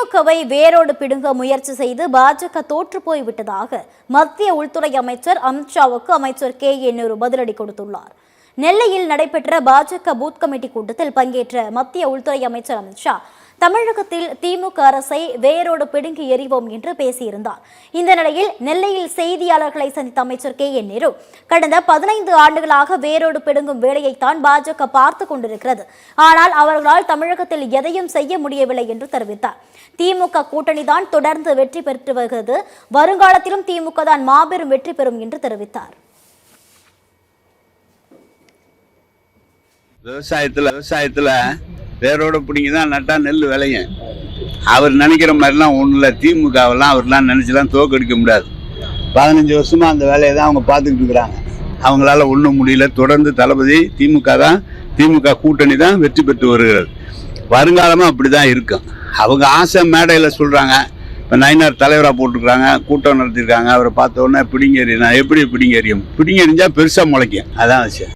திமுகவை வேரோடு பிடுங்க முயற்சி செய்து பாஜக தோற்று போய்விட்டதாக மத்திய உள்துறை அமைச்சர் அமித்ஷாவுக்கு அமைச்சர் நேரு பதிலடி கொடுத்துள்ளார். நெல்லையில் நடைபெற்ற பாஜக பூத் கமிட்டி கூட்டத்தில் பங்கேற்ற மத்திய உள்துறை அமைச்சர் அமித்ஷா தமிழகத்தில் திமுக அரசை வேரோடு பிடுங்கி எறிவோம் என்று பேசியிருந்தார். இந்த நிலையில் நெல்லையில் செய்தியாளர்களை சந்தித்த அமைச்சர் நேரு கடந்த 15 ஆண்டுகளாக வேரோடு பிடுங்கும் வேலையைத்தான் பாஜக பார்த்து கொண்டிருக்கிறது. ஆனால் அவர்களால் தமிழகத்தில் எதையும் செய்ய முடியவில்லை என்று தெரிவித்தார். திமுக கூட்டணிதான் தொடர்ந்து வெற்றி பெற்று வருகிறது. வருங்காலத்திலும் திமுக தான் மாபெரும் வெற்றி பெறும் என்று தெரிவித்தார். விவசாயத்துல வேரோட பிடிங்கி தான் நட்டா நெல் விளையும். அவர் நினைக்கிற மாதிரிலாம் ஒன்றும் இல்லை. திமுகவெல்லாம் அவர்லாம் நினச்சிலாம் தோக்கடிக்க முடியாது. 15 வருஷமா அந்த வேலையை தான் அவங்க பார்த்துக்கிட்டு இருக்கிறாங்க. அவங்களால ஒன்றும் முடியல. தொடர்ந்து தளபதி திமுக கூட்டணி தான் வெற்றி பெற்று வருகிறது. வருங்காலமும் அப்படி தான் இருக்கும். அவங்க ஆசை மேடையில் சொல்கிறாங்க. இப்போ நயினார் தலைவராக போட்டுருக்குறாங்க, கூட்டம் நடத்திருக்காங்க. அவரை பார்த்த உடனே பிடிங்க எறியும். எப்படி பிடிங்க எறியும்? பிடிங்க எறிஞ்சால் பெருசாக முளைக்கும். அதான் விஷயம்.